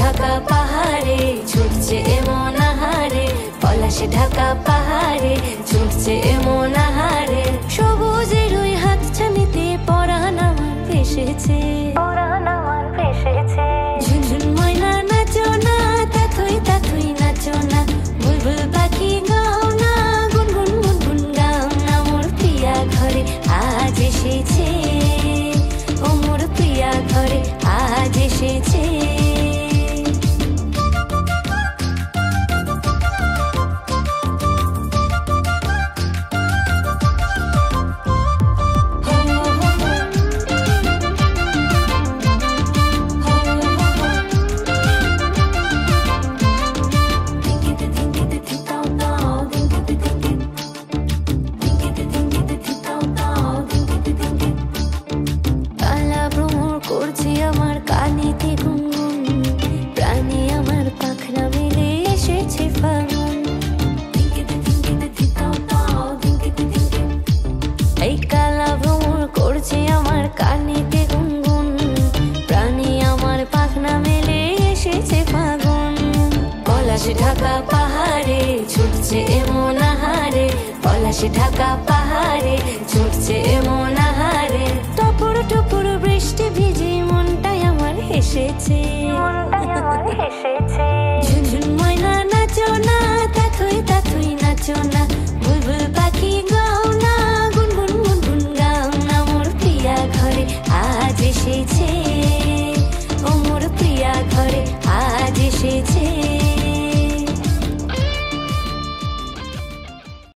ঢাকা পাহাড়ে ছুটছে এমন আহারে, পলাশে ঢাকা পাহাড়ে ছুটছে এমন আহারে। সবুজের ওই হাতছানিতে পরাণ আমার ভেসেছে, ঝুনঝুন ময়না নাচো না, তাথই তাথই নাচো না, বুলবুল পাখি গাও না, গুনগুন গুনগুন গাও না। মোর প্রিয়া ঘরে আজ এসেছে, ও মোর প্রিয়া ঘরে আজ এসেছে। করছে আমার কানেতে গুনগুন, প্রাণে আমার পাখনা মেলে এসেছে ফাগুন। এই কালা ভ্রমর করছে আমার কানেতে গুনগুন, প্রাণে আমার পাখনা মেলে এসেছে ফাগুন। পলাশ ঢাকা পাহাড়ে ছুটছে এমন আহারে, পলাশ ঢাকা পাহাড়ে ছুটছে এমন আহারে। টপুর টপুর বৃষ্টি ভিজে মনটাই আমার হেসেছে।